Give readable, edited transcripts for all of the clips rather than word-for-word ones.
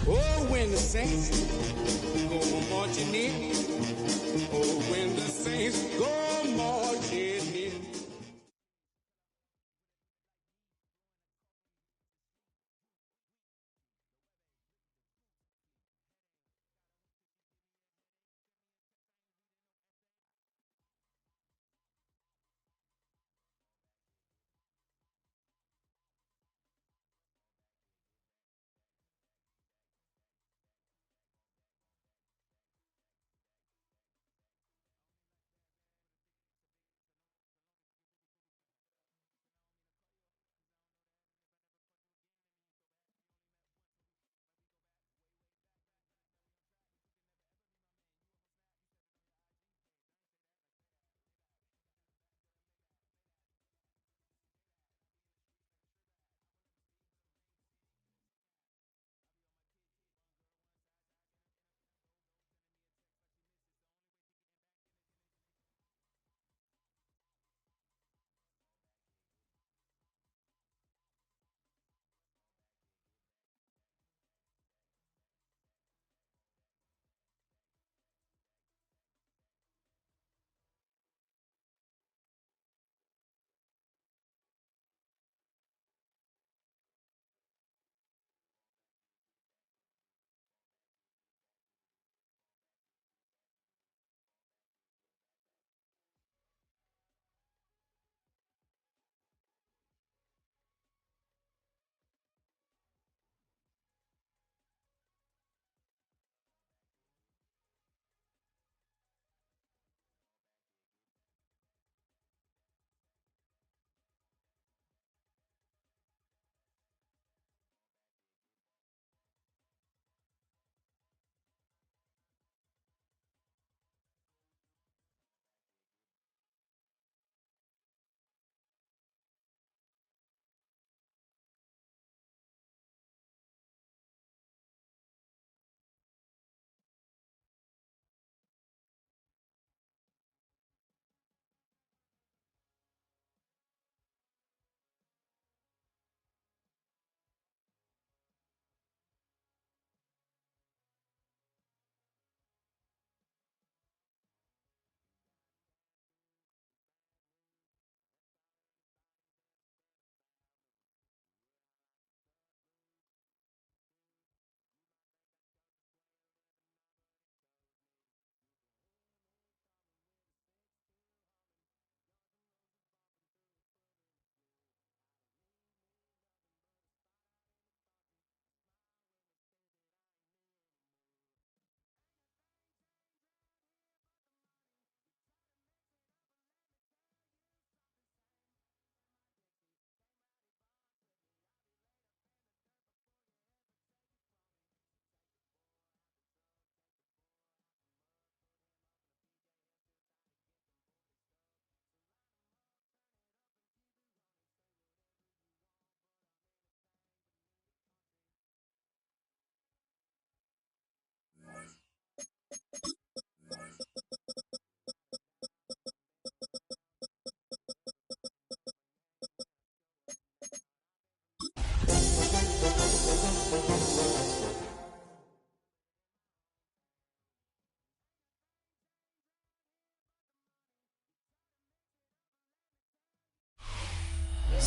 Oh, when the saints go marching in. Oh, when the saints go marching in.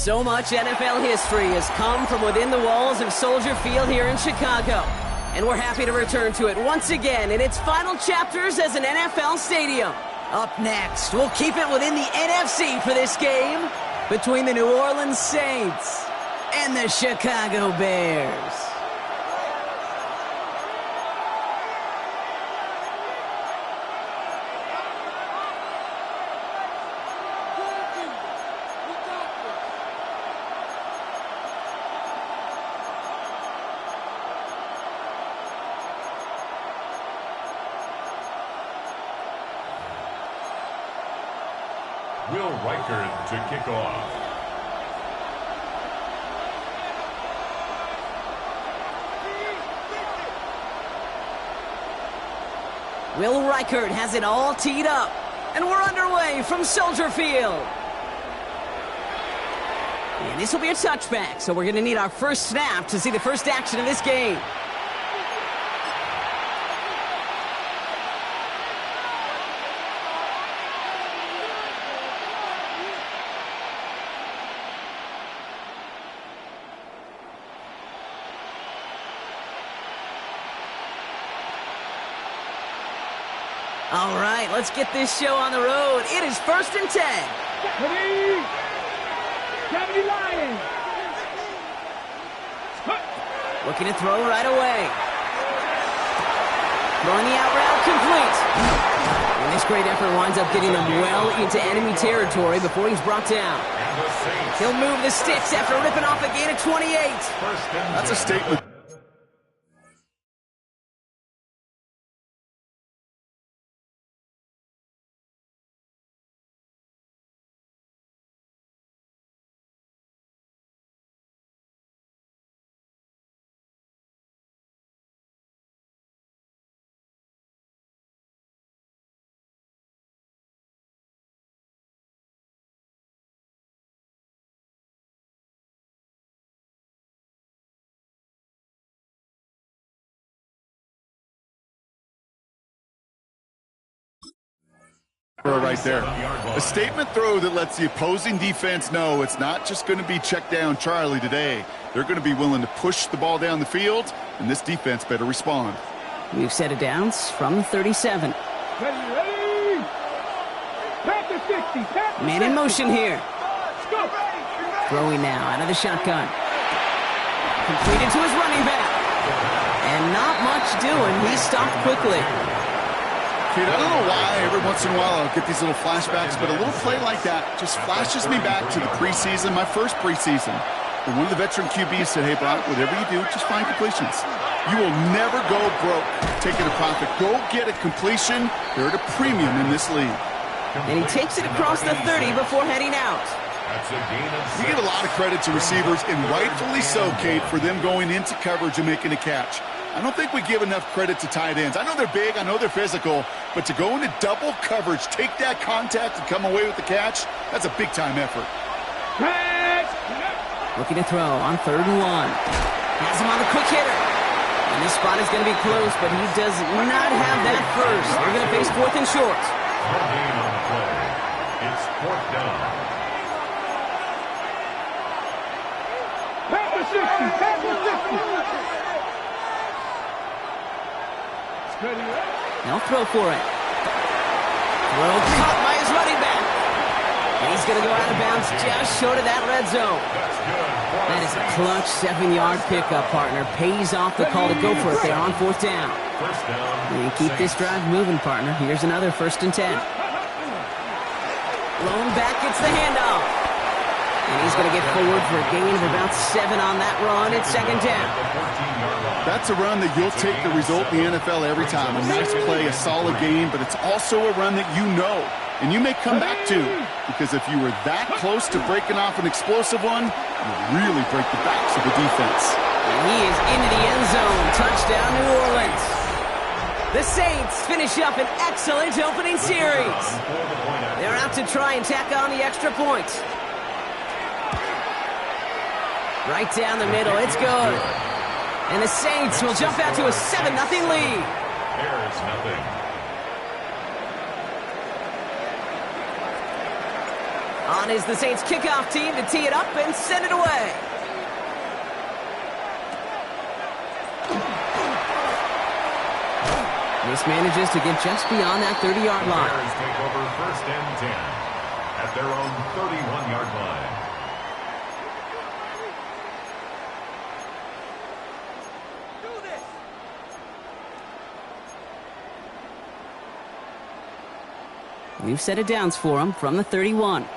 So much NFL history has come from within the walls of Soldier Field here in Chicago. And we're happy to return to it once again in its final chapters as an NFL stadium. Up next, we'll keep it within the NFC for this game between the New Orleans Saints and the Chicago Bears. Will Reichard to kick off. Will Reichard has it all teed up, and we're underway from Soldier Field. And this will be a touchback, so we're going to need our first snap to see the first action of this game. All right, let's get this show on the road. It is 1st and 10. Lions. Looking to throw right away. Throwing the out route complete. And this great effort winds up getting him well into enemy territory before he's brought down. He'll move the sticks after ripping off a gain of 28. That's a statement. Right there. A statement throw that lets the opposing defense know it's not just going to be check down Charlie today. They're going to be willing to push the ball down the field, and this defense better respond. We've set it downs from 37. Ready. Back to 60. Man in motion here. Throwing now out of the shotgun. Completed to his running back. And not much doing. He stopped quickly. Kid, I don't know why every once in a while I'll get these little flashbacks, but a little play like that just flashes me back to the preseason, my first preseason. And one of the veteran QBs said, hey, Brock, whatever you do, just find completions. You will never go broke taking a profit. Go get a completion. They're at a premium in this league. And he takes it across the 30 before heading out. We give a lot of credit to receivers, and rightfully so, Kate, for them going into coverage and making a catch. I don't think we give enough credit to tight ends. I know they're big, I know they're physical, but to go into double coverage, take that contact, and come away with the catch, that's a big-time effort. Looking to throw on 3rd and 1. Has him on the quick hitter. And this spot is going to be close, but he does not have that first. They're going to face 4th and short. It's 4th down. Back to 60. Back to 60. They'll throw for it. Throw caught by his running back. And he's going to go out of bounds just short of that red zone. That is a clutch 7-yard pickup, partner. Pays off the call to go for it there on 4th down. And keep this drive moving, partner. Here's another 1st and 10. Blown back gets the handoff. And he's going to get forward for a gain of about 7 on that run. It's 2nd down. That's a run that you'll take the result in the NFL every time. A nice play, a solid game, but it's also a run that you know, and you may come back to, because if you were that close to breaking off an explosive one, you really break the backs of the defense. And he is into the end zone. Touchdown, New Orleans. The Saints finish up an excellent opening series. They're out to try and tack on the extra point. Right down the middle, it's good. And the Saints will jump out to a 7-0 lead. There's nothing. On is the Saints kickoff team to tee it up and send it away. Mismanages to get just beyond that 30-yard line. Bears take over 1st and 10 at their own 31-yard line. We've set it downs for him from the 31. On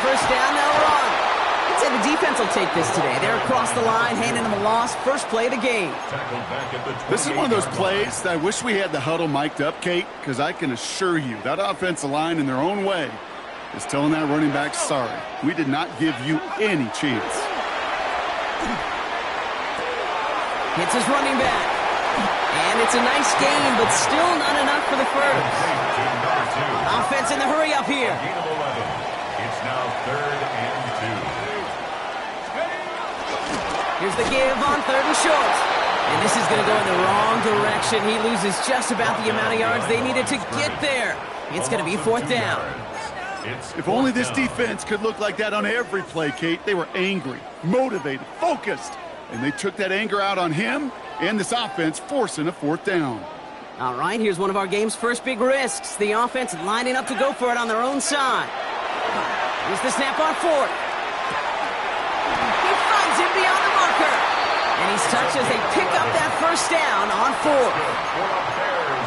1st down, they'll run. I'd say the defense will take this today. They're across the line, handing them a loss. First play of the game. This is one of those plays that I wish we had the huddle mic'd up, Kate, because I can assure you that offensive line in their own way is telling that running back, sorry, we did not give you any chance. Hits his running back. And it's a nice gain, but still not enough for the first. Offense in the hurry up here. It's now 3rd and 2. Here's the give on 3rd and short. And this is going to go in the wrong direction. He loses just about the amount of yards they needed to get there. It's going to be 4th down. If only this defense could look like that on every play, Kate. They were angry, motivated, focused. And they took that anger out on him, and this offense forcing a fourth down. All right, here's one of our game's first big risks. The offense lining up to go for it on their own side. Here's the snap on fourth. He finds him beyond the marker. And he's touched as they pick up that first down on fourth.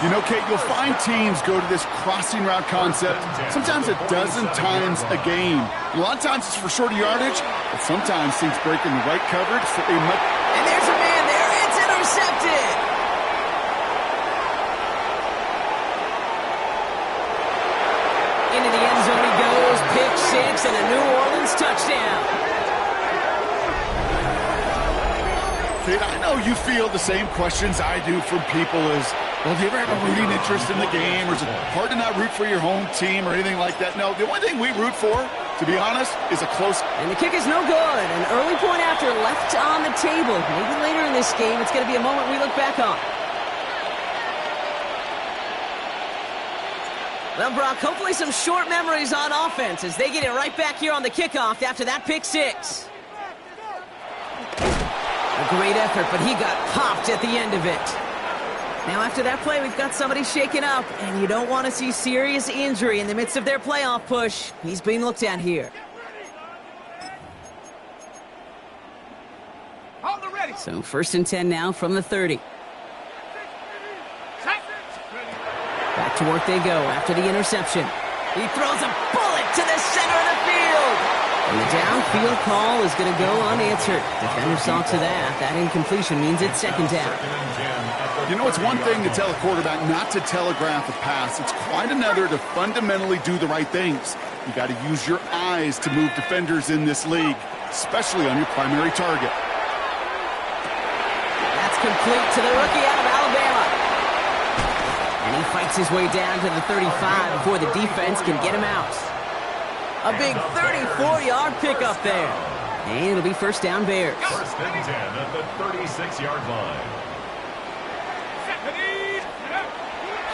You know, Kate, you'll find teams go to this crossing route concept sometimes a dozen times a game. A lot of times it's for shorter yardage, but sometimes teams breaking the right coverage for a much... And there's a man there. It's intercepted. Into the end zone he goes. Pick six and a New Orleans touchdown. Kate, I know you feel the same questions I do from people as, well, do you ever have a rooting interest in the game, or is it hard to not root for your home team or anything like that? No, the only thing we root for, to be honest, is a close... And the kick is no good. An early point after left on the table. Maybe later in this game, it's going to be a moment we look back on. Well, Brock, hopefully some short memories on offense as they get it right back here on the kickoff after that pick six. A great effort, but he got popped at the end of it. Now, after that play, we've got somebody shaken up, and you don't want to see serious injury in the midst of their playoff push. He's being looked at here. So, 1st and 10 now from the 30. Back to work they go after the interception. He throws a bullet to the center of the field. And the downfield call is going to go unanswered. Defender saw to that. That incompletion means it's second down. You know, it's one thing to tell a quarterback not to telegraph a pass. It's quite another to fundamentally do the right things. You got to use your eyes to move defenders in this league, especially on your primary target. That's complete to the rookie out of Alabama. And he fights his way down to the 35 before the defense can get him out. A big 34-yard pickup there. And it'll be first down Bears. 1st and 10 at the 36-yard line.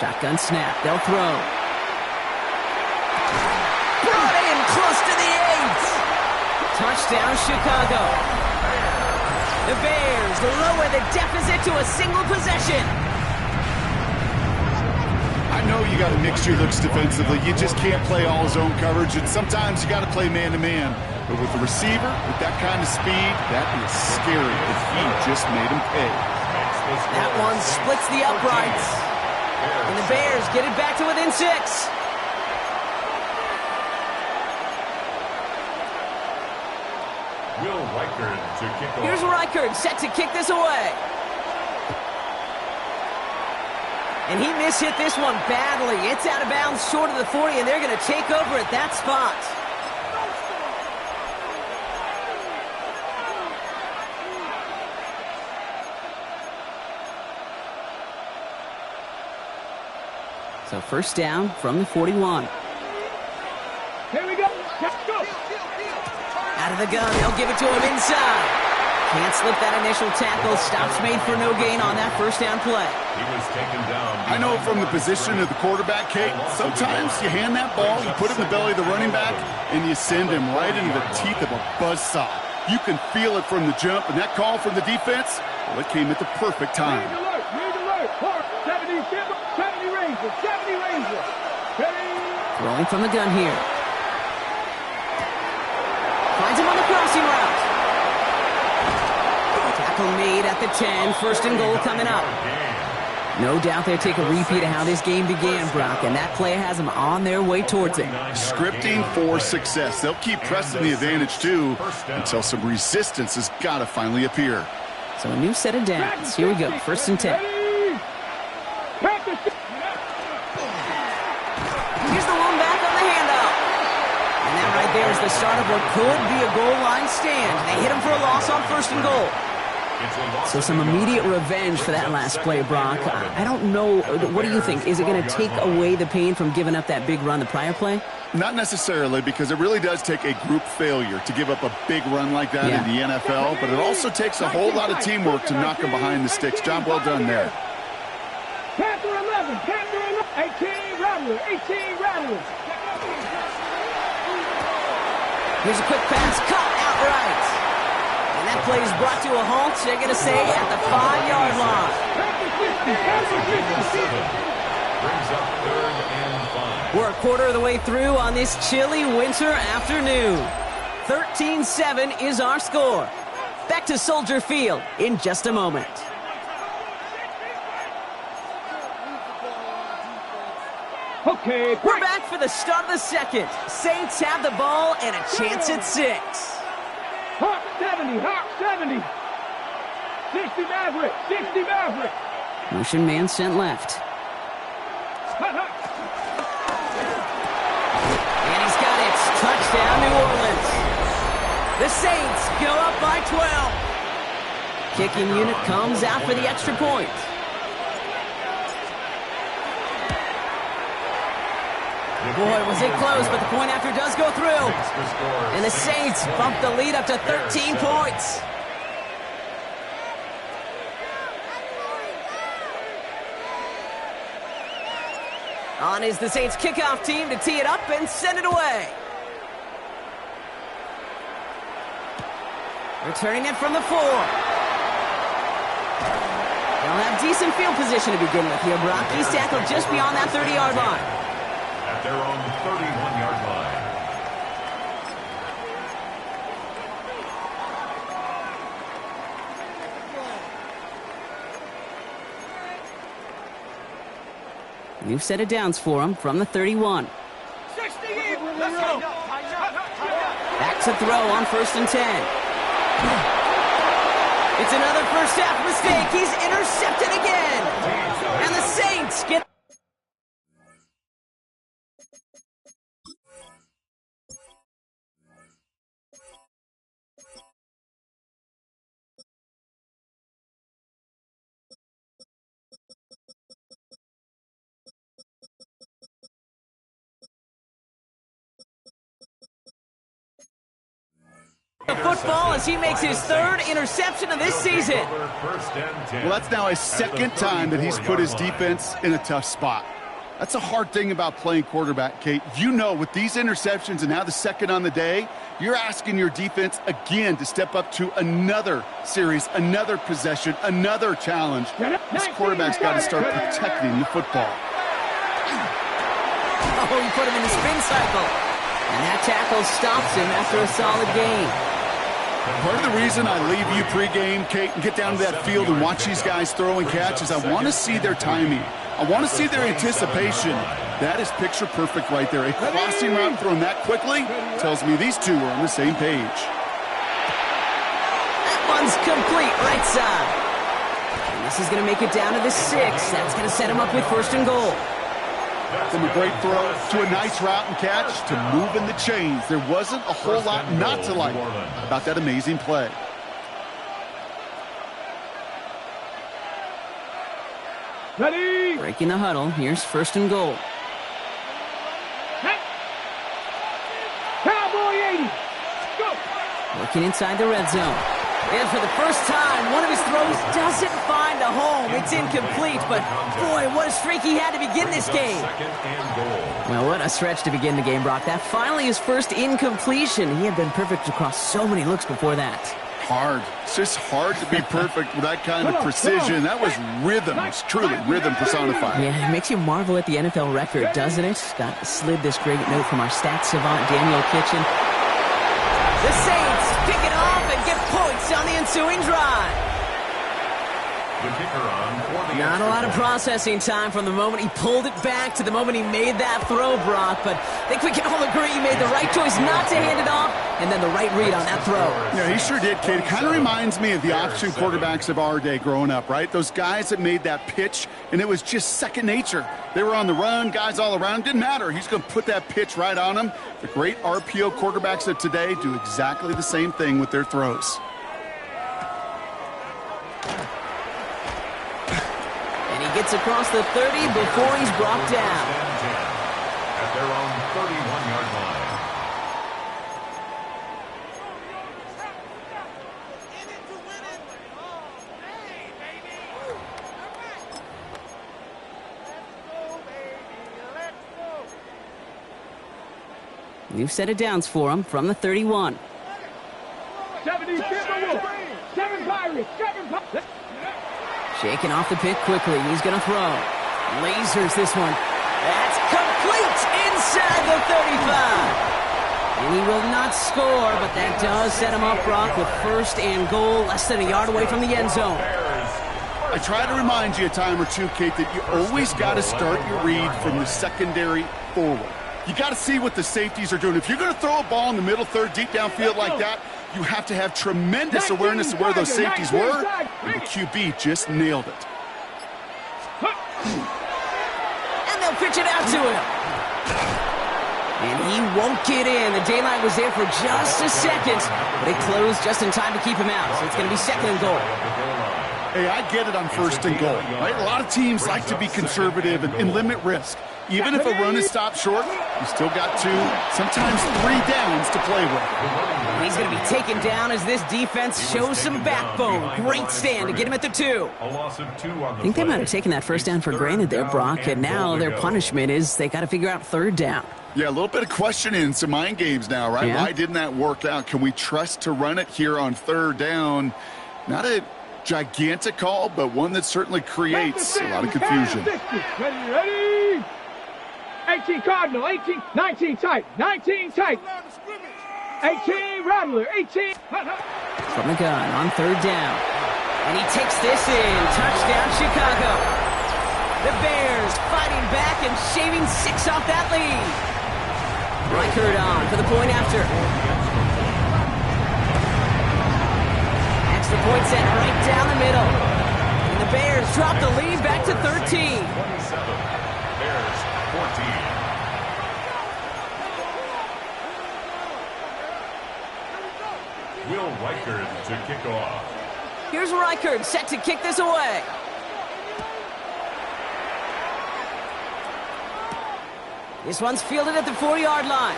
Shotgun snap. They'll throw. Brought in close to the 8. Touchdown Chicago. The Bears lower the deficit to a single possession. I know you got to mix your looks defensively. You just can't play all zone coverage, and sometimes you got to play man-to-man. But with the receiver, with that kind of speed, that is scary, and he just made him pay. That one splits the uprights. And the Bears get it back to within 6. Will Reichard to kick off. Here's Reichard set to kick this away. And he mishit this one badly. It's out of bounds short of the 40, and they're going to take over at that spot. So first down from the 41. Here we go. Let's go. Out of the gun, they'll give it to him inside. Can't slip that initial tackle. Stops made for no gain on that first down play. He was taken down. I know from the position of the quarterback, Kate, sometimes you hand that ball, you put it in the belly of the running back, and you send him right into the teeth of a buzzsaw. You can feel it from the jump, and that call from the defense, well, it came at the perfect time. Need alert. 70 Ranger. Throwing from the gun here. Finds him on the crossing route. Tackle made at the 10. 1st and goal coming up. No doubt they'll take a repeat of how this game began, Brock, and that play has them on their way towards it. Scripting for success. They'll keep pressing the advantage, too, until some resistance has got to finally appear. So a new set of downs. Here we go. 1st and 10. Here's the one back on the handoff. And that right there is the start of what could be a goal line stand. They hit him for a loss on 1st and goal. So some immediate revenge for that last play, Brock. I don't know. What do you think? Is it going to take away the pain from giving up that big run the prior play? Not necessarily, because it really does take a group failure to give up a big run like that in the NFL, but it also takes a whole lot of teamwork to knock them behind the sticks. Job well done there. Panther 11. 18 Rattlers. Here's a quick pass, caught outright. And that play is brought to a halt, they're going to say, at the 5-yard line. Brings up 3rd and 5. We're a quarter of the way through on this chilly winter afternoon. 13-7 is our score. Back to Soldier Field in just a moment. Okay, We're back for the start of the second. Saints have the ball and a chance at 6. Hawk 70, Hawk 70. 60 Maverick, 60 Maverick. Motion man sent left. Hot, hot. And he's got it. Touchdown, New Orleans. The Saints go up by 12. Kicking unit comes out for the extra point. Boy, was it close, but the point after does go through. And the Saints bump the lead up to 13 points. On is the Saints kickoff team to tee it up and send it away. Returning it from the 4. They'll have decent field position to begin with here. Brock, he's tackled just beyond that 30-yard line. At their own 31-yard line. New set of downs for him from the 31. 60, let's go. Back to throw on 1st and 10. It's another first half mistake. He's intercepted again. And the Saints get... the football as he makes his 3rd interception of this season. Well, that's now his 2nd time that he's put his defense in a tough spot. That's a hard thing about playing quarterback, Kate. You know, with these interceptions and now the 2nd on the day, you're asking your defense again to step up to another series, another possession, another challenge. This quarterback's got to start protecting the football. Oh, he put him in the spin cycle. And that tackle stops him after a solid gain. Part of the reason I leave you pregame, Kate, and get down to that field and watch these guys throw and catch is I want to see their timing. I want to see their anticipation. That is picture perfect right there. A crossing route thrown that quickly tells me these two are on the same page. That one's complete right side. And this is going to make it down to the 6. That's going to set him up with 1st and goal. From a great throw to a nice route and catch to moving the chains. There wasn't a whole lot not to like about that amazing play. Ready. Breaking the huddle. Here's 1st and goal. Cowboy 80. Go. Working inside the red zone. And for the first time, one of his throws doesn't find a home. It's incomplete, but boy, what a streak he had to begin this game. Well, what a stretch to begin the game, Brock. That finally his first incompletion. He had been perfect across so many looks before that. Hard. It's just hard to be perfect with that kind of precision. That was rhythm. It's truly rhythm personified. Yeah, it makes you marvel at the NFL record, doesn't it? Got slid this great note from our stats savant, Daniel Kitchen. The Saints pick it off and get points on the ensuing drive. The kicker on for the Not a lot of processing time from the moment he pulled it back to the moment he made that throw, Brock, but I think we can all agree he made the right choice not to hand it off and then the right read on that throw. Yeah, he sure did, Kate. It kind of reminds me of the option quarterbacks of our day growing up, right? Those guys that made that pitch, and it was just second nature. They were on the run, guys all around. Didn't matter. He's going to put that pitch right on them. The great RPO quarterbacks of today do exactly the same thing with their throws. And he gets across the 30 before he's brought down. At their own 31-yard line. New set of downs for him from the 31. 70 Timberwolves. Pirates. 7 Pirates. Shaking off the pick quickly. He's going to throw. Lasers this one. That's complete inside the 35. And he will not score, but that does set him up, Brock, with first and goal, less than a yard away from the end zone. I try to remind you a time or two, Kate, that you always got to start your read from the secondary forward. You got to see what the safeties are doing. If you're going to throw a ball in the middle third, deep downfield like that, you have to have tremendous awareness of where those safeties were, and the QB just nailed it. And they'll pitch it out to him. And he won't get in. The daylight was there for just a second, but it closed just in time to keep him out. So it's going to be second and goal. Hey, I get it on first and goal, right? A lot of teams like to be conservative and limit risk. Even if a run is stopped short, you still got 2, sometimes 3 downs to play with. And he's going to be taken down as this defense shows some backbone. Great stand to get him at the 2. I think they might have taken that first down for granted there, Brock, and now their punishment is they got to figure out third down. Yeah, a little bit of questioning, some mind games now, right? Yeah. Why didn't that work out? Can we trust to run it here on third down? Not a gigantic call, but one that certainly creates a lot of confusion. Ready? 18 Cardinal, 18, 19 tight, 19 tight. 18 Rattler, 18. From the gun on third down. And he takes this in. Touchdown, Chicago. The Bears fighting back and shaving 6 off that lead. Reichard on for the point after. Extra point set right down the middle. And the Bears drop the lead back to 13. 27. Bears 14. Will Reichard to kick off. Here's Reichard set to kick this away. This one's fielded at the 40-yard line.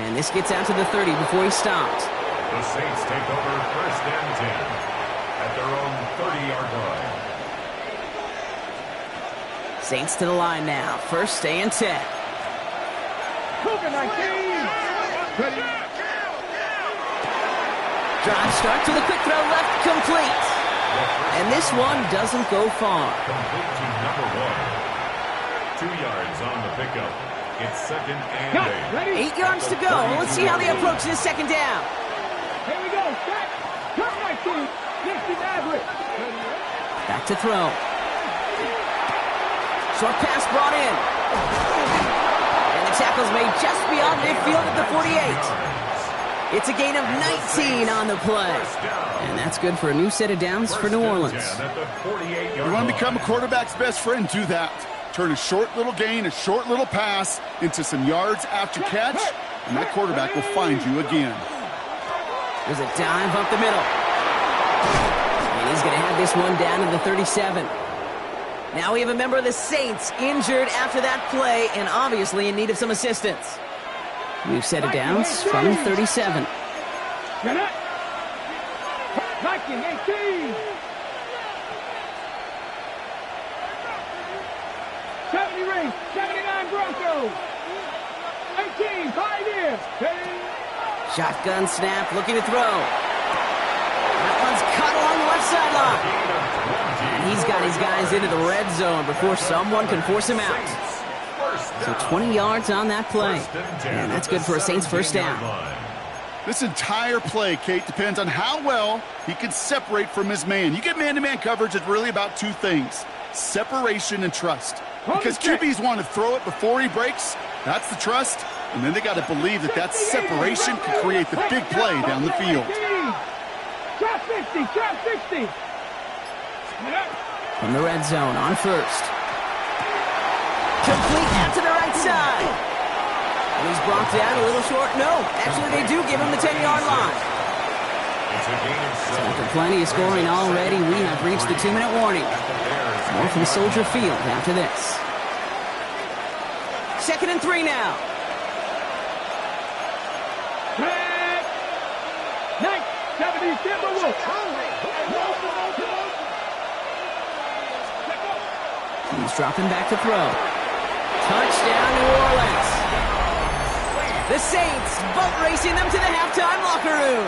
And this gets out to the 30 before he stops. The Saints take over first and 10 at their own 30-yard line. Saints to the line now. First and 10. Cougar 19. Ready? Drive start to the quick throw left, complete. And this one doesn't go far. Complete to number 1. 2 yards on the pickup. It's second and 8. 8 yards to go. Let's see how they approach this second down. Here we go. Set. Turn 19. 60 average. Back to throw. Short pass brought in. And the tackle's made just beyond midfield at the 48. It's a gain of 19 on the play. And that's good for a new set of downs for New Orleans. You want to become a quarterback's best friend? Do that. Turn a short little gain, a short little pass into some yards after catch, and that quarterback will find you again. There's a dive up the middle. And he's going to have this one down to the 37. Now we have a member of the Saints injured after that play and obviously in need of some assistance. We've set it downs from 37. Get it. 19, 18. 70 Rings, 79 Broncos. 18, Pioneers. Shotgun snap, looking to throw. That one's cut along the left sideline. And he's got his guys into the red zone before someone can force him out. So 20 yards on that play. And that's good for a Saints first down. This entire play, Kate, depends on how well he can separate from his man. You get man-to-man coverage, it's really about 2 things: separation and trust. Because QBs want to throw it before he breaks. That's the trust. And then they got to believe that that separation can create the big play down the field. Drop 50, drop 60. From the red zone on first. Complete out to the right side. And he's brought down a little short. No, actually they do give him the 10-yard line. So after plenty of scoring already, we have reached the 2-minute warning. More from Soldier Field after this. 2nd and 3 now. He's dropping back to throw. Touchdown, New Orleans. The Saints boat racing them to the halftime locker room.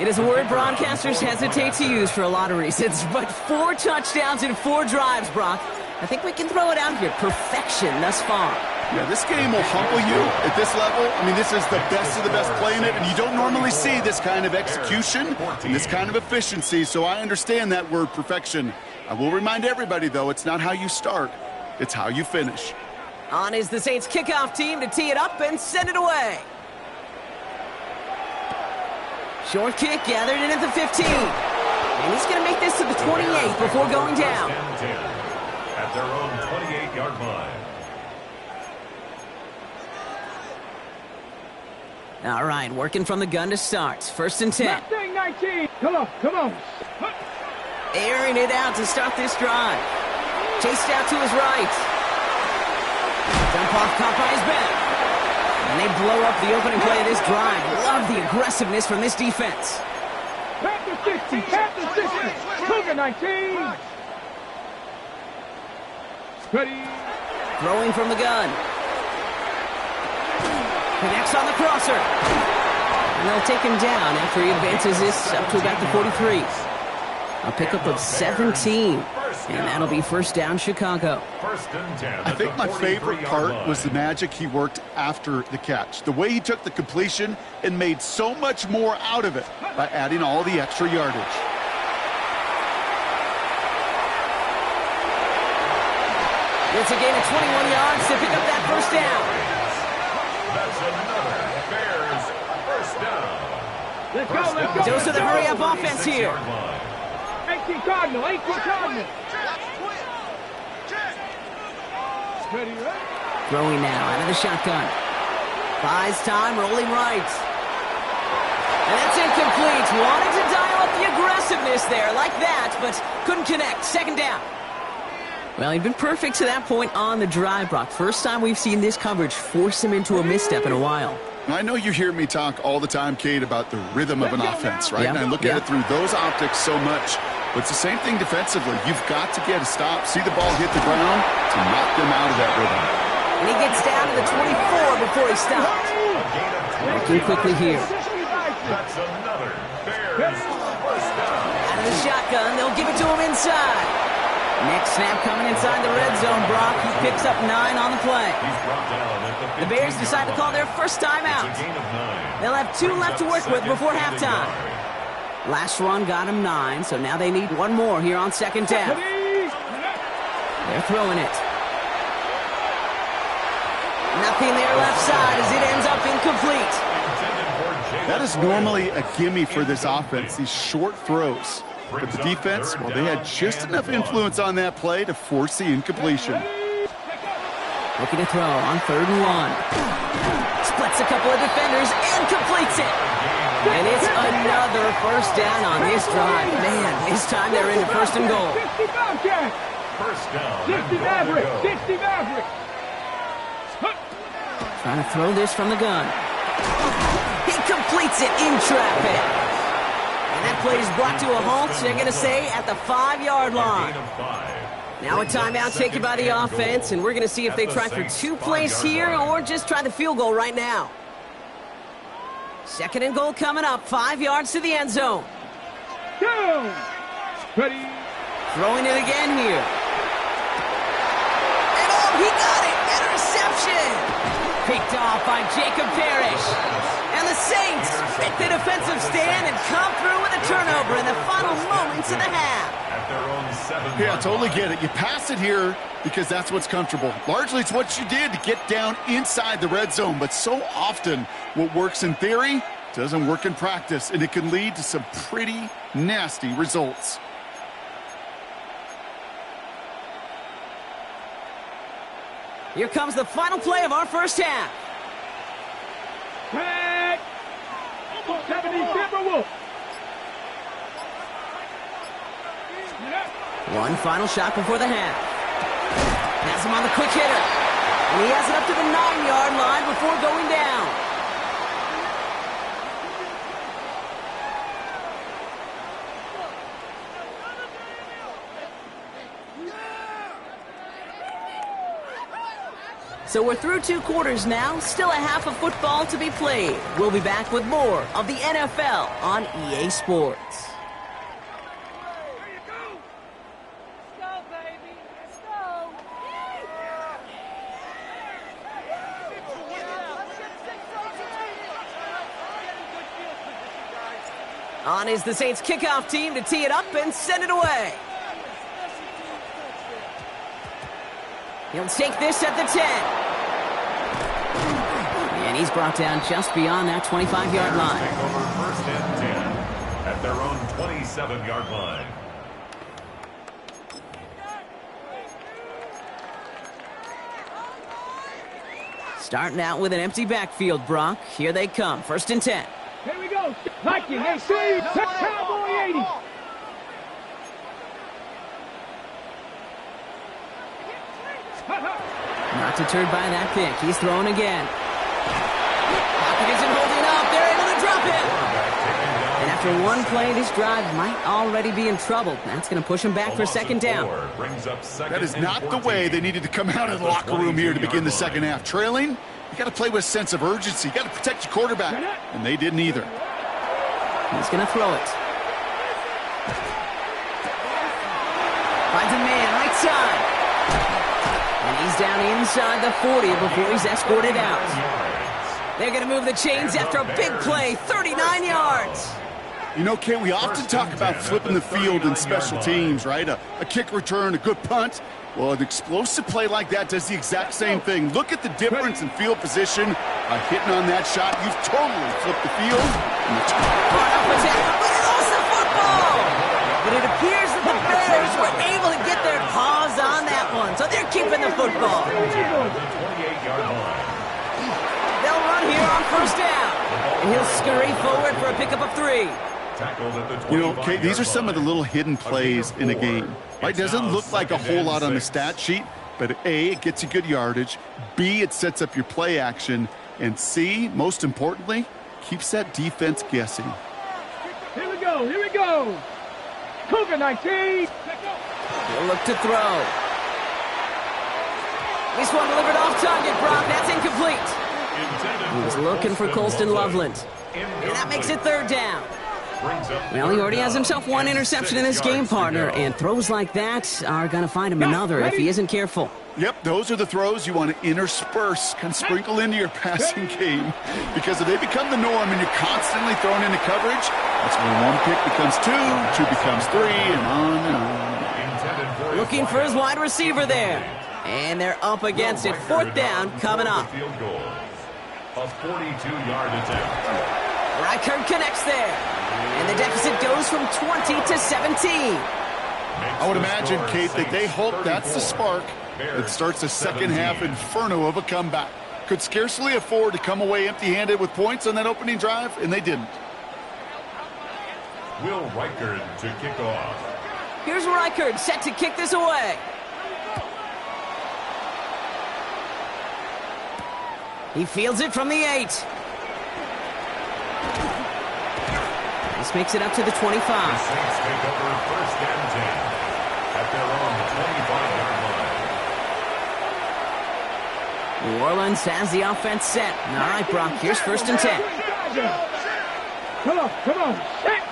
It is a word broadcasters hesitate to use for a lot of reasons, but 4 touchdowns in 4 drives, Brock. I think we can throw it out here. Perfection thus far. Yeah, this game will humble you at this level. I mean, this is the best of the best playing it, and you don't normally see this kind of execution and this kind of efficiency, so I understand that word perfection. I will remind everybody, though, it's not how you start, it's how you finish. On is the Saints kickoff team to tee it up and send it away. Short kick gathered in at the 15. And he's going to make this to the 28 before going down. At their own 28-yard line. All right, working from the gun to start. 1st and 10. Mustang 19. Come on, come on. Airing it out to start this drive. Chased out to his right. Dump off caught by his back. And they blow up the opening play of this drive. Love the aggressiveness from this defense. Panther 60, Panther 60. Cougar 19. Ready. Throwing from the gun. Connects on the crosser. And they'll take him down after he advances this up to about the 43. A pickup of 17. And that'll be 1st down, Chicago. I think my favorite part was the magic he worked after the catch. The way he took the completion and made so much more out of it by adding all the extra yardage. It's a gain of 21 yards to pick up that 1st down. That's another Bears 1st down. Let's go. Dose of the hurry-up offense here. 18 Cardinal, 18 Cardinal. Ready, right? Throwing now out of the shotgun. Buys time, rolling right. And that's incomplete. Wanted to dial up the aggressiveness there like that, but couldn't connect. 2nd down. Well, he'd been perfect to that point on the drive, Brock. First time we've seen this coverage force him into a misstep in a while. I know you hear me talk all the time, Kate, about the rhythm of an offense, right? Yeah. And I look at it through those optics so much. But it's the same thing defensively. You've got to get a stop, see the ball hit the ground to knock them out of that rhythm. And he gets down to the 24 before he stops. Working quickly here. That's another Bears 1st down. Out of the shotgun, they'll give it to him inside. Next snap coming inside the red zone, Brock. He picks up 9 on the play. He's brought down at The Bears decide to call their first time out. It's a gain of 9. They'll have 2 left to work with before halftime. Last run got him 9, so now they need 1 more here on 2nd down. They're throwing it. Nothing there left side as it ends up incomplete. That is normally a gimme for this offense, these short throws. But the defense, well, they had just enough influence on that play to force the incompletion. Looking to throw on 3rd and 1. Splits a couple of defenders and completes it. And it's another 1st down on this drive. Man, this time they're into 1st and goal. 60 Bobcat. 1st down. 60 Maverick. 60 Maverick. Trying to throw this from the gun. He completes it in traffic. And that play is brought to a halt, they're going to say, at the 5-yard line. Now a timeout taken by the offense, and we're going to see if they try for 2 plays here or just try the field goal right now. 2nd and goal coming up, 5 yards to the end zone. Down. Ready. Throwing it again here. And oh, he got it! Interception! Picked off by Jacob Parrish. And the Saints make the defensive stand and come through with a turnover in the final moments of the half. At their own 7. Yeah, I totally get it. You pass it here because that's what's comfortable. Largely, it's what you did to get down inside the red zone. But so often, what works in theory doesn't work in practice, and it can lead to some pretty nasty results. Here comes the final play of our first half. Back. 70 Timberwolves. One final shot before the half. Has him on the quick hitter. And he has it up to the 9-yard line before going down. So we're through 2 quarters now, still a half of football to be played. We'll be back with more of the NFL on EA Sports. On is the Saints kickoff team to tee it up and send it away. He'll take this at the 10. And he's brought down just beyond that 25-yard line. Take over first and 10 at their own 27-yard line. Starting out with an empty backfield, Brock. Here they come. First and 10. Here we go. Viking, AC, Cowboy 80. Not deterred by that pick. He's throwing again. Pocket isn't holding up. They're able to drop him. And after one play, this drive might already be in trouble. That's going to push him back for second down. That is not the way they needed to come out of the locker room here to begin the second half. Trailing, you got to play with a sense of urgency. You got to protect your quarterback, and they didn't either. He's going to throw it. Finds a man right side. And he's down inside the 40 before he's escorted out. They're going to move the chains after a big play, 39 yards. You know, Kay, we often talk about flipping the field in special teams, right? A kick return, a good punt. Well, an explosive play like that does the exact same thing. Look at the difference in field position. Hitting on that shot, you've totally flipped the field. Brought up his head, but he lost the football. But it appears that the Bears were able to get their paws on that one, so they're keeping the football. They'll run here on first down, and he'll scurry forward for a pickup of 3. You know, Kate, these are some of the little hidden plays in a game. Right? Doesn't look like a whole lot on the stat sheet, but A, it gets you good yardage. B, it sets up your play action. And C, most importantly, keeps that defense guessing. Here we go. Here we go. Cougar 19. He'll look to throw. This one delivered off target, Brock. That's incomplete. He was looking for Colston Loveland. And that makes it third down. Well, he already has himself one interception in this game, partner, and throws like that are going to find him another if he isn't careful. Yep, those are the throws you want to intersperse, kind of sprinkle into your passing game, because if they become the norm and you're constantly thrown into coverage, that's when one pick becomes 2, 2 becomes 3, and on and on. Looking for his wide receiver there, and they're up against it. Fourth down coming up. A 42-yard attempt. Reichard connects there, and the deficit goes from 20 to 17. I would imagine, Kate, that they hope that's the spark that starts a second half inferno of a comeback. Could scarcely afford to come away empty-handed with points on that opening drive, and they didn't. Will Reichard to kick off. Here's Reichard set to kick this away. He fields it from the 8. This makes it up to the 25. The Saints take over first and 10 at their own 25-yard line. New Orleans has the offense set. All right, Brock, here's first and 10. Come on. Set.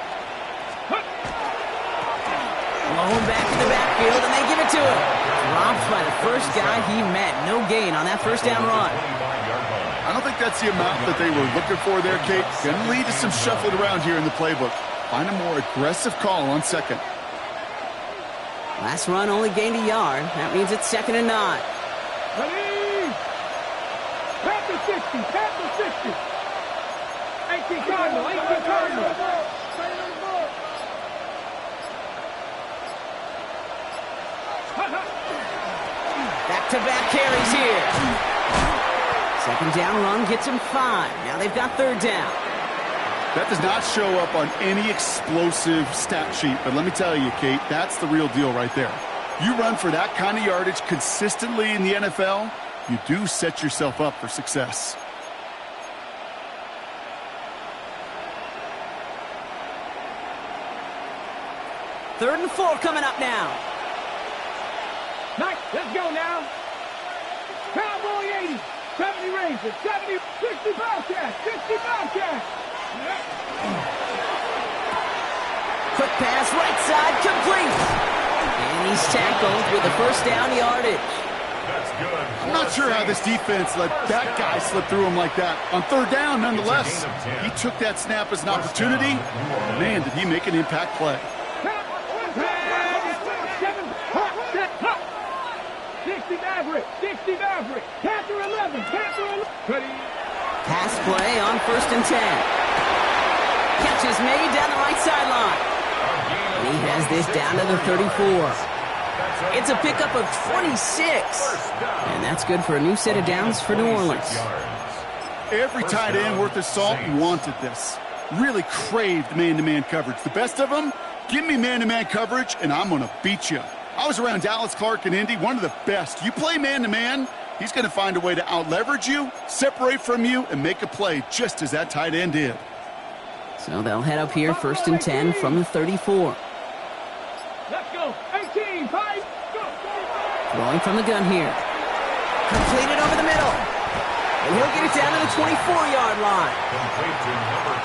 Blown back to the backfield, and they give it to him. Dropped by the first guy he met. No gain on that first down run. I don't think that's the amount that they were looking for there, Kate. Going to lead to some shuffling around here in the playbook. Find a more aggressive call on second. Last run only gained a yard. That means it's second and 9. Ready? Tap the 60. 18 Cardinal. Back-to-back carries here. Second down run gets him 5. Now they've got third down. That does not show up on any explosive stat sheet, but let me tell you, Kate, that's the real deal right there. You run for that kind of yardage consistently in the NFL, you do set yourself up for success. Third and 4 coming up now. Mike, let's go now. Cowboy 80, 70 Rangers, 70, 60 Bobcats, 60 Bobcats. Quick pass, right side, complete. And he's tackled with the first down yardage. That's good. I'm not sure how this defense let that guy slip through him like that. On third down, nonetheless, he took that snap as an opportunity. Man, did he make an impact play. 60 Maverick, 60 Maverick, Panther 11, Panther 11. Pass play on 1st and 10. Catch is made down the right sideline. And he has this down to the 34. It's a pickup of 26. And that's good for a new set of downs for New Orleans. Every tight end worth his salt wanted this. Really craved man-to-man coverage. The best of them, give me man-to-man coverage, and I'm going to beat you. I was around Dallas Clark and Indy, one of the best. You play man-to-man, he's going to find a way to out-leverage you, separate from you, and make a play just as that tight end did. So they'll head up here, 1st and 10 from the 34. Let's go. 18, 5, go. Throwing from the gun here. Completed over the middle. And he'll get it down to the 24-yard line.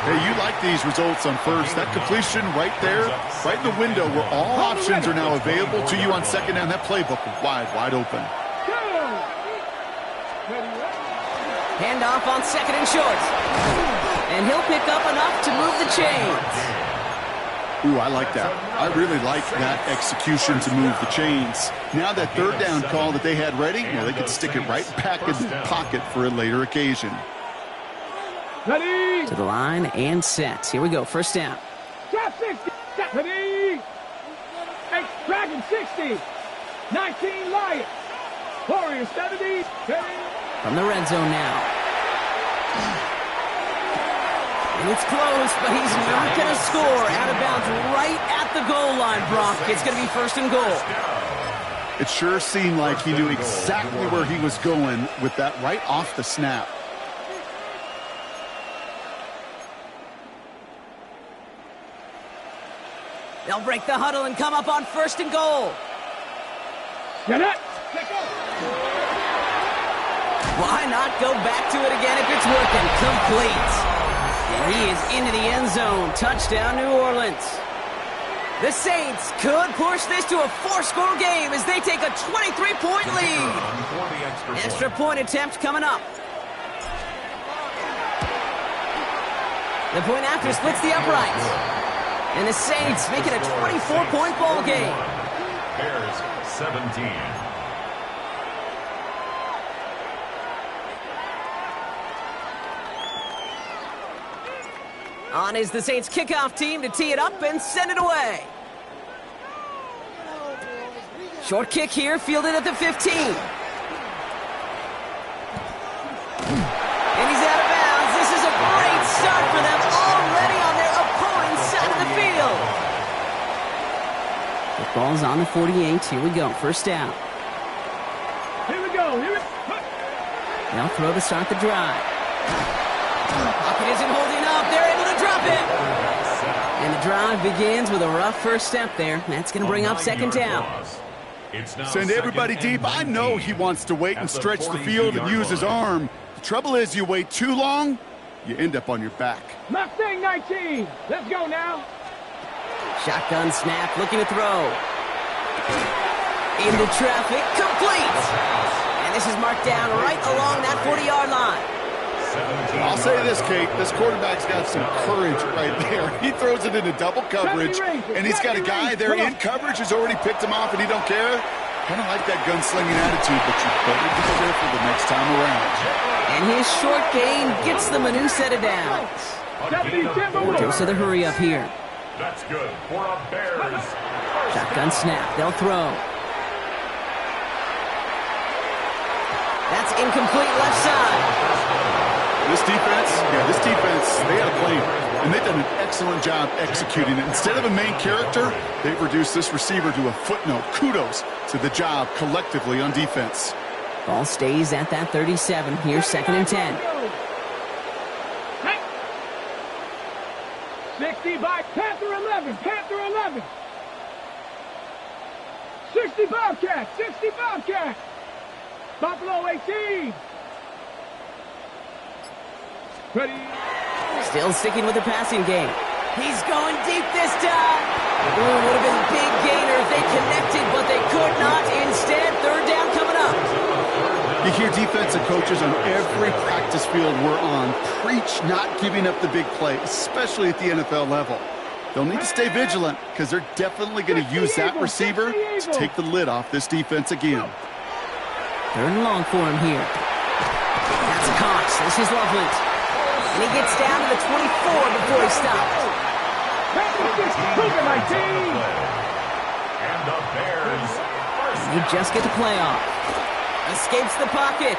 Hey, you like these results on first. That completion right there, right in the window where all options are now available to you on second down. That playbook wide open. Handoff on 2nd and short. And he'll pick up enough to move the chains. Ooh, I like that. I really like that execution to move the chains. Now that third down call that they had ready, well, they could stick it right back in the pocket for a later occasion. Ready. To the line and set. Here we go, 1st down. Drop 60. Ready. Dragon 60. 19 Lions. Warriors 70. From the red zone now. And it's close, but he's not going to score. Out of bounds right at the goal line, Brock. It's going to be 1st and goal. It sure seemed like he knew exactly where he was going with that right off the snap. They'll break the huddle and come up on 1st and goal. Get it. Why not go back to it again if it's working? Complete. And he is into the end zone. Touchdown, New Orleans. The Saints could push this to a 4-score game as they take a 23-point lead. Extra point attempt coming up. The point after splits the uprights. And the Saints make it a 24-point ball game. Bears 17. On is the Saints kickoff team to tee it up and send it away. Short kick here, fielded at the 15. And he's out of bounds. This is a great start for them, already on their opponent's side of the field. The ball's on the 48. Here we go, 1st down. Here we go. They'll throw to start the drive. Pocket isn't holding up. They're able to drop it. And the drive begins with a rough first step there. That's going to bring up 2nd down. Send everybody deep. I know he wants to wait and stretch the field and use his arm. The trouble is you wait too long, you end up on your back. Mustang 19. Let's go now. Shotgun snap, looking to throw. Into traffic, complete. And this is marked down right along that 40-yard line. I'll say this, Kate. This quarterback's got some courage right there. He throws it into double coverage, and he's got a guy there in coverage who's already picked him off, and he don't care. Kind of like that gunslinging attitude, but you better be careful the next time around. And his short gain gets them a new set of downs. Dose of the hurry up here. That's good for a Bears. Shotgun snap. They'll throw. That's incomplete left side. This defense, they had a plan, and they've done an excellent job executing it. Instead of a main character, they've reduced this receiver to a footnote. Kudos to the job collectively on defense. Ball stays at that 37. Here's 2nd and 10. 60 by Panther 11. Panther 11. 60 Bobcats. 60 Bobcats. Buffalo 18. Ready. Still sticking with the passing game. He's going deep this time. Ooh, would have been a big gainer if they connected, but they could not. Instead, third down coming up. You hear defensive coaches on every practice field we're on preach not giving up the big play, especially at the NFL level. They'll need to stay vigilant because they're definitely going to use that receiver to take the lid off this defense again. Third and long for him here. That's a Cox. This is Loveland. And he gets down to the 24 before he stops. And the Bears first. You just get the play off. Escapes the pocket.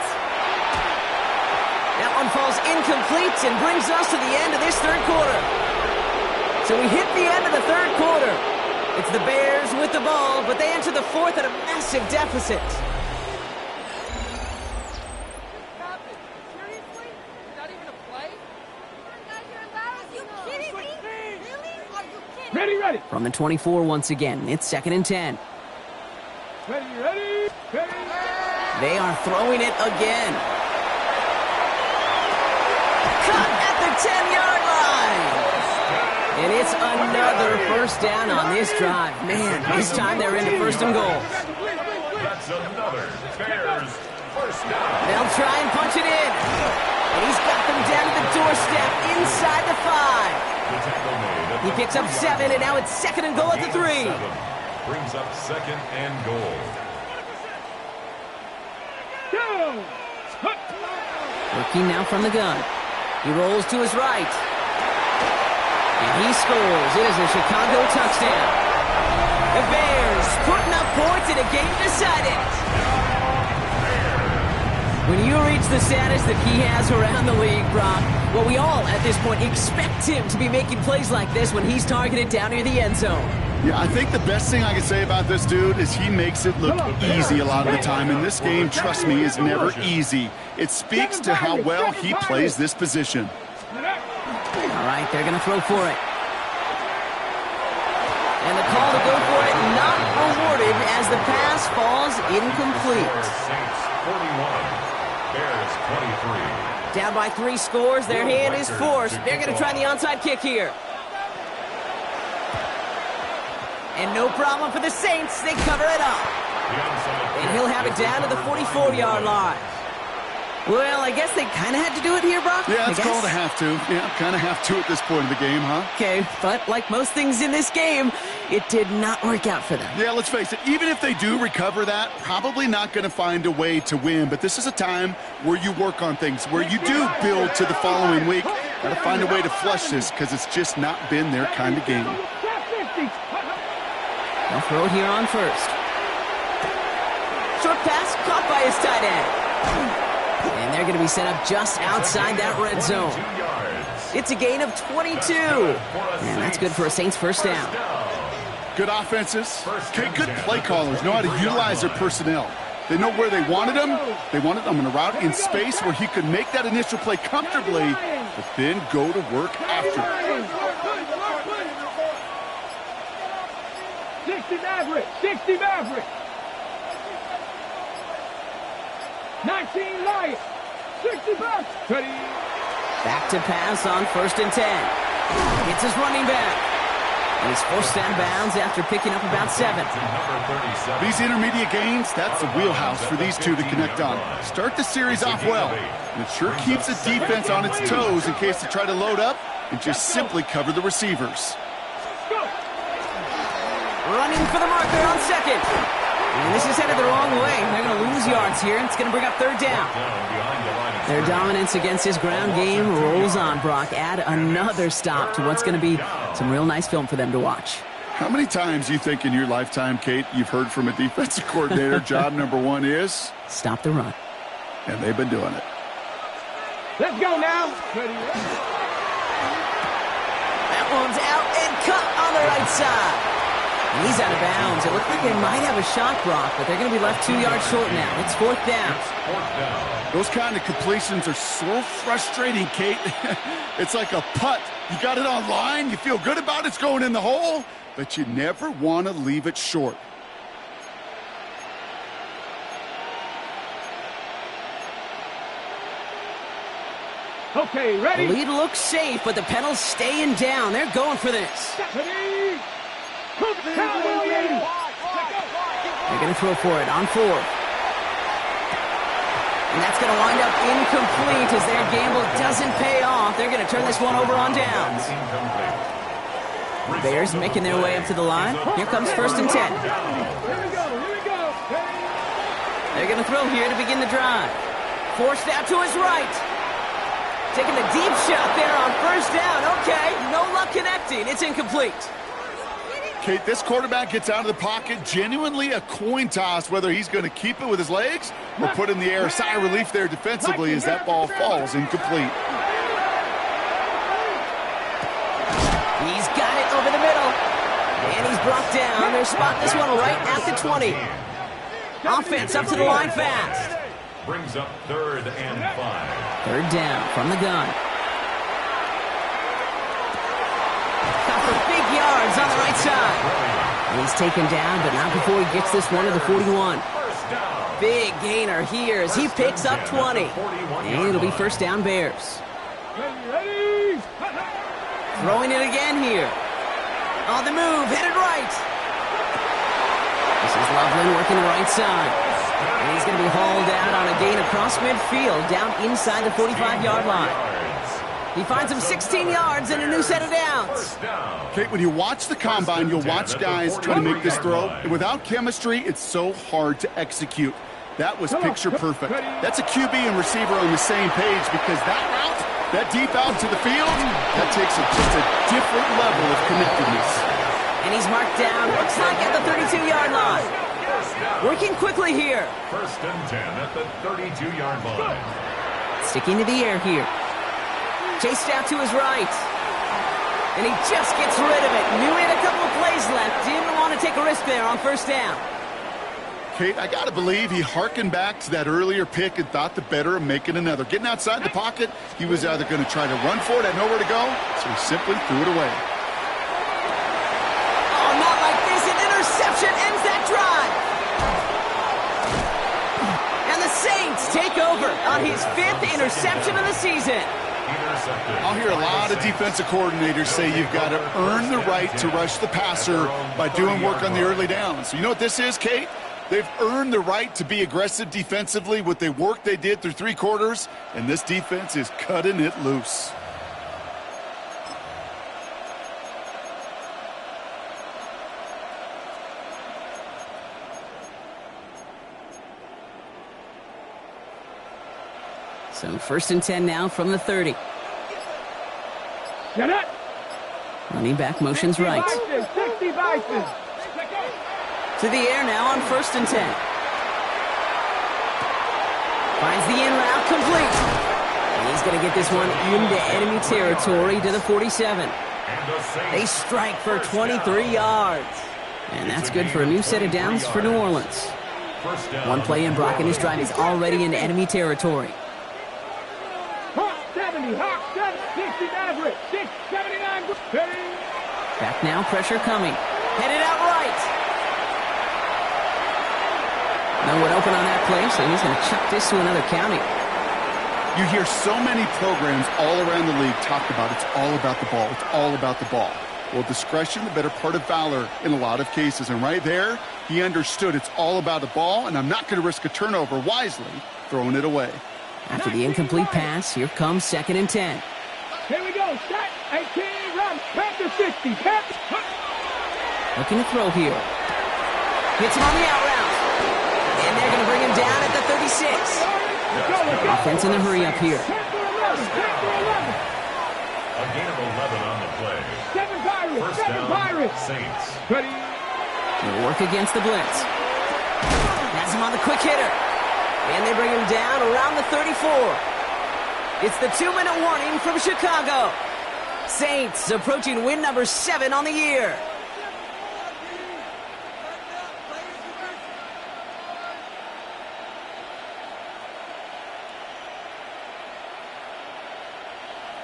That one falls incomplete and brings us to the end of this third quarter. So we hit the end of the third quarter. It's the Bears with the ball, but they enter the fourth at a massive deficit. Ready. From the 24 once again, it's 2nd and 10. Ready. They are throwing it again. Cut at the 10-yard line. And it's another first down on this drive. Man, this time they're into 1st and goal. That's another Bears first down. They'll try and punch it in. And he's got them down to the doorstep inside the 5. The tackle made at He the picks up 7, and now it's 2nd and goal at the 3. 7. Brings up 2nd and goal. Working now from the gun. He rolls to his right. And he scores. It is a Chicago touchdown. The Bears putting up points in a game decided. When you reach the status that he has around the league, Brock, well, we all at this point expect him to be making plays like this when he's targeted down near the end zone. Yeah, I think the best thing I can say about this dude is he makes it look easy a lot of the time. And this game, trust me, is never easy. It speaks to how well he plays this position. All right, they're going to throw for it. And the call to go for it not rewarded as the pass falls incomplete. Saints 41. Bears 23. Down by 3 scores, their hand is forced. They're going to try the onside kick here. And no problem for the Saints. They cover it up. And he'll have it down to the 44-yard line. Well, I guess they kind of had to do it here, Brock. Yeah, it's called a have to. Yeah, kind of have to at this point of the game, huh? Okay, but like most things in this game, it did not work out for them. Yeah, let's face it. Even if they do recover that, probably not going to find a way to win. But this is a time where you work on things, where you do build to the following week. Got to find a way to flush this because it's just not been their kind of game. They'll throw it here on first. Short pass caught by his tight end. And they're going to be set up just outside that red zone. It's a gain of 22. And that's good for a Saints first down. Good offenses. Okay, good play callers know how to utilize their personnel. They know where they wanted them. They wanted them in a route in space where he could make that initial play comfortably, but then go to work after. 60 Maverick. 19 Lions. 60 bucks. Ready. Back to pass on 1st and 10. It's his running back. And he's forced out of bounds after picking up about 7. These intermediate gains, that's the wheelhouse for these two to connect on. Start the series off well. And it sure keeps the defense on its toes in case they try to load up and just simply cover the receivers. Running for the marker on 2nd. And this is headed the wrong way. They're going to lose yards here, and it's going to bring up 3rd down. Their dominance against his ground game rolls on, Brock. Add another stop to what's going to be some real nice film for them to watch. How many times do you think in your lifetime, Kate, you've heard from a defensive coordinator, job number 1 is? Stop the run. And they've been doing it. Let's go now. Ready. That one's out and cut on the right side. And he's out of bounds. It looked like they might have a shot, Brock, but they're going to be left 2 yards short now. It's 4th down. Those kind of completions are so frustrating, Kate. It's like a putt. You got it on line. You feel good about it's going in the hole, but you never want to leave it short. Okay, ready? The lead looks safe, but the pedals staying down. They're going for this. Ready? Cowboy ready. They're going to throw for it on 4th. And that's going to wind up incomplete as their gamble doesn't pay off. They're going to turn this one over on downs. Bears making their way up to the line. Here comes 1st and 10. Here we go. They're going to throw here to begin the drive. Forced out to his right. Taking the deep shot there on 1st down. Okay, no luck connecting. It's incomplete. Kate, this quarterback gets out of the pocket, genuinely a coin toss whether he's going to keep it with his legs or put in the air. A sigh of relief there defensively as that ball falls incomplete. He's got it over the middle. And he's brought down. They're spotting this one right at the 20. Offense up to the line fast. Brings up 3rd and 5. 3rd down from the gun. Got for big yards on the right side. And he's taken down, but not before he gets this one to the 41. Big gainer here as he picks up 20. And it'll be 1st down Bears. Ready? Throwing it again here. On the move, headed right. This is Loveland working the right side. And he's going to be hauled out on a gain across midfield, down inside the 45-yard line. He finds him 16 yards and a new set of downs. Kate, when you watch the combine, you'll watch guys try to make this throw. And without chemistry, it's so hard to execute. That was picture perfect. That's a QB and receiver on the same page because that route, that deep out to the field, that takes just a different level of connectedness. And he's marked down, looks like at the 32-yard line. Working quickly here. 1st and 10 at the 32-yard line. Sticking to the air here. Chased out to his right. And he just gets rid of it. Knew he had a couple of plays left. Didn't want to take a risk there on 1st down. Kate, I got to believe he hearkened back to that earlier pick and thought the better of making another. Getting outside the pocket, he was either going to try to run for it, had nowhere to go, so he simply threw it away. Oh, not like this. An interception ends that drive. And the Saints take over on his 5th interception of the season. I'll hear a lot of defensive coordinators say you've got to earn the right to rush the passer by doing work on the early downs. You know what this is, Kate? They've earned the right to be aggressive defensively with the work they did through 3 quarters, and this defense is cutting it loose. So 1st and 10 now from the 30. Get it. Running back motions right. 60 Bison. To the air now on 1st and 10. Finds the in route complete. And he's going to get this one into enemy territory to the 47. They strike for 23 yards. And that's good for a new set of downs for New Orleans. One play in, Brock and his drive is already into enemy territory. Hawk 70, Hawk 70, 60 Maverick, 679. Back now, pressure coming. Headed out right. No one open on that play, so he's going to chuck this to another county. You hear so many programs all around the league talk about it's all about the ball. It's all about the ball. Well, discretion, the better part of valor in a lot of cases. And right there, he understood it's all about the ball, and I'm not going to risk a turnover wisely, throwing it away. After the incomplete pass, here comes 2nd and 10. Here we go. Set, 18, run. Panther 60. Panther. Looking to throw here. Hits him on the out route. And they're going to bring him down at the 36. Offense in a hurry up here. A gain of 11 on the play. 7 Pirates. 1st 7 down, Pirates. Saints. Ready. They'll work against the blitz. Has him on the quick hitter. And they bring him down around the 34. It's the 2-minute warning from Chicago. Saints approaching win number 7 on the year.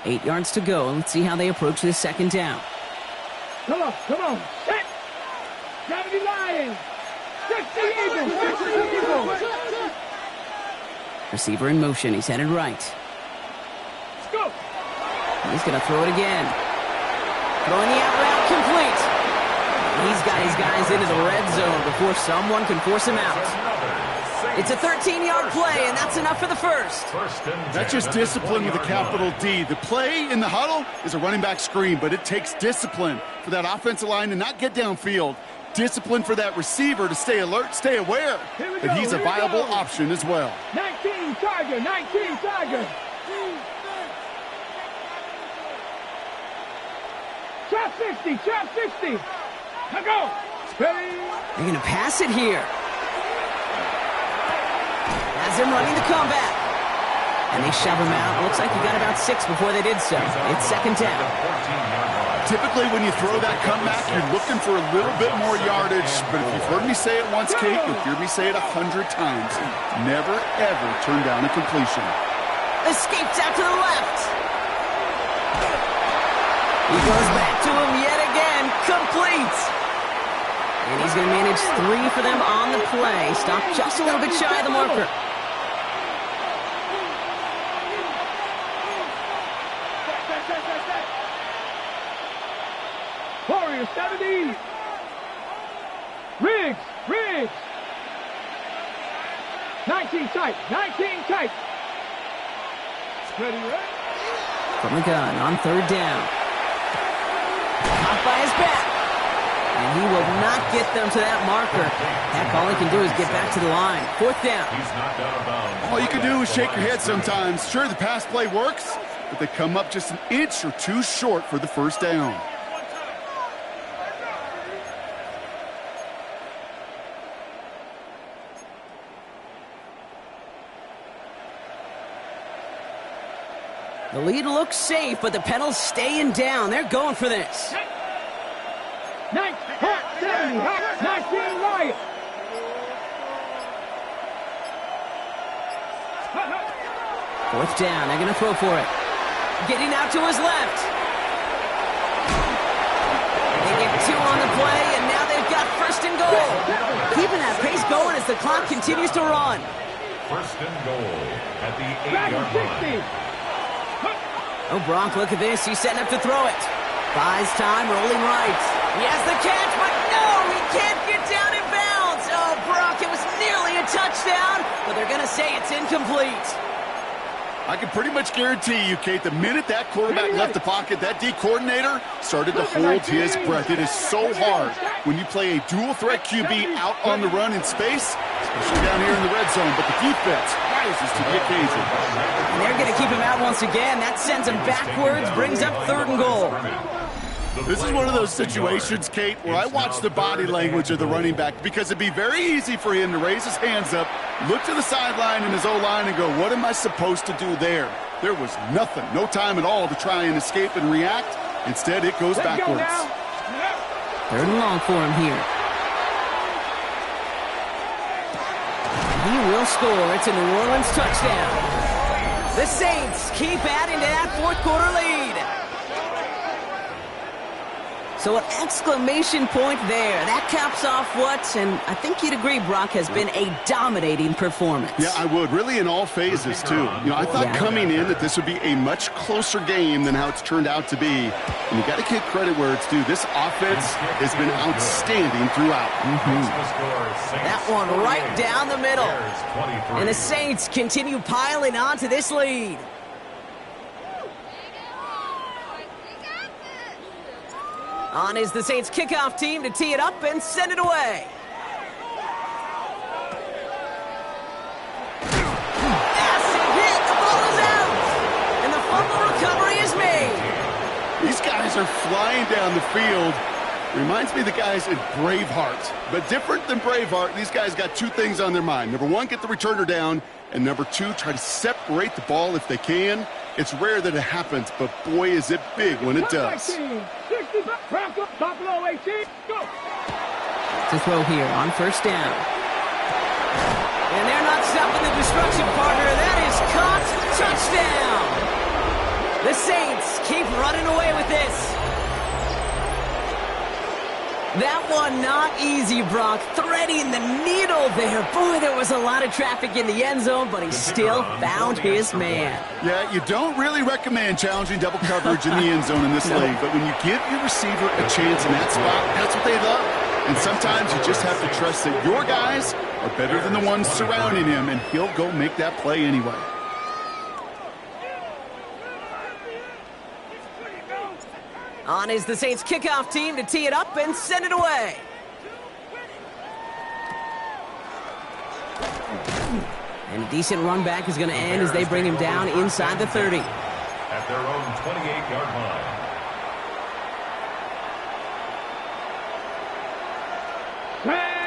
Eight yards to go. Let's see how they approach this 2nd down. Come on. Set. 70 Lions. 60 Eagles. 60 Eagles. Receiver in motion. He's headed right. Let's go. He's going to throw it again. Throwing the out route complete. He's got his guys into the red zone before someone can force him out. It's a 13-yard play, and that's enough for the first. That's just discipline with a capital D. The play in the huddle is a running back screen, but it takes discipline for that offensive line to not get downfield. Discipline for that receiver to stay alert, stay aware that he's a viable option as well. 19 Tiger, 19 Tiger. Trap 60, trap 60. Now go. Ready. They're going to pass it here. As they're running the comeback. And they shove him out. Looks like he got about 6 before they did so. It's second down. Typically, when you throw that comeback, you're looking for a little bit more yardage. But if you've heard me say it once, Kate, you'll hear me say it 100 times. Never, ever turn down a completion. Escapes out to the left. He goes back to him yet again. Complete. And he's going to manage 3 for them on the play. Stopped just a little bit shy of the marker. Warrior 70. Riggs, Riggs. 19 tight, 19 tight. Ready, right? From the gun on third down. Caught by his back. And he will not get them to that marker. Heck, all he can do is get back to the line. Fourth down. He's knocked out of bounds. All you can do is shake your head sometimes. Sure, the pass play works, but they come up just an inch or 2 short for the first down. The lead looks safe, but the pedal's staying down. They're going for this. 19 Riot. Fourth down. They're going to throw for it. Getting out to his left. They get 2 on the play, and now they've got first and goal. Keeping that pace going as the clock continues to run. First and goal at the 8-yard line. Oh, Brock, look at this. He's setting up to throw it. Buys time, rolling right. He has the catch, but no, he can't get down in bounds. Oh, Brock, it was nearly a touchdown, but they're going to say it's incomplete. I can pretty much guarantee you, Kate, the minute that quarterback left the pocket, that D coordinator started to hold his breath. It is so hard when you play a dual-threat QB out on the run in space, especially down here in the red zone, but the defense rises to the occasion. And they're going to keep him out once again. That sends him backwards, brings up third and goal. This is one of those situations, Kate, where I watch the body language of the running back because it'd be very easy for him to raise his hands up, look to the sideline in his O-line and go, what am I supposed to do there? There was nothing, no time at all to try and escape and react. Instead, it goes backwards. Third and long for him here. He will score. It's a New Orleans touchdown. The Saints keep adding to that fourth quarter lead. So an exclamation point there. That caps off what, and I think you'd agree, Brock, has been a dominating performance. Yeah, I would. Really in all phases, too. You know, I thought coming in that this would be a much closer game than how it's turned out to be. And you got to give credit where it's due. This offense has been outstanding throughout. That one right down the middle. And the Saints continue piling on to this lead. On is the Saints kickoff team to tee it up and send it away. Massive hit, the ball is out, and the fumble recovery is made. These guys are flying down the field. Reminds me of the guys in Braveheart. But different than Braveheart, these guys got 2 things on their mind. Number 1, get the returner down, and number 2, try to separate the ball if they can. It's rare that it happens, but boy, is it big when it does. Buffalo 18, go! To throw here on first down. And they're not stopping the destruction, partner. That is caught. Touchdown! The Saints keep running away with this. That one not easy, Brock. Threading the needle there. Boy, there was a lot of traffic in the end zone, but he still found his man. Yeah, you don't really recommend challenging double coverage in the end zone in this league, but when you give your receiver a chance in that spot, that's what they love. And sometimes you just have to trust that your guys are better than the ones surrounding him, and he'll go make that play anyway. On is the Saints kickoff team to tee it up and send it away. And a decent run back is going to end as they bring him down inside the 30. At their own 28-yard line.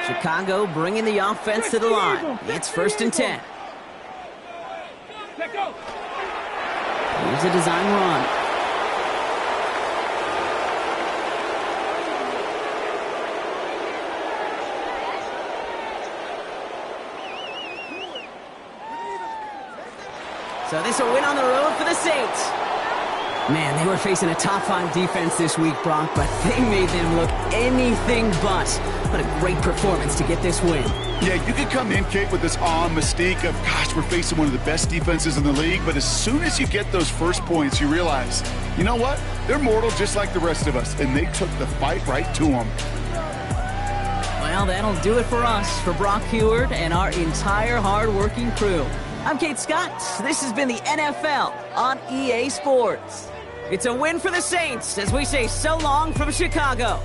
Chicago bringing the offense to the line. It's 1st and 10. Here's a design run. So this a win on the road for the Saints. Man, they were facing a top-5 defense this week, Brock, but they made them look anything but. What a great performance to get this win. Yeah, you could come in, Kate, with this awe and mystique of, gosh, we're facing one of the best defenses in the league, but as soon as you get those first points, you realize, you know what? They're mortal just like the rest of us, and they took the fight right to them. Well, that'll do it for us, for Brock Huard and our entire hard-working crew. I'm Kate Scott. This has been the NFL on EA Sports. It's a win for the Saints as we say so long from Chicago.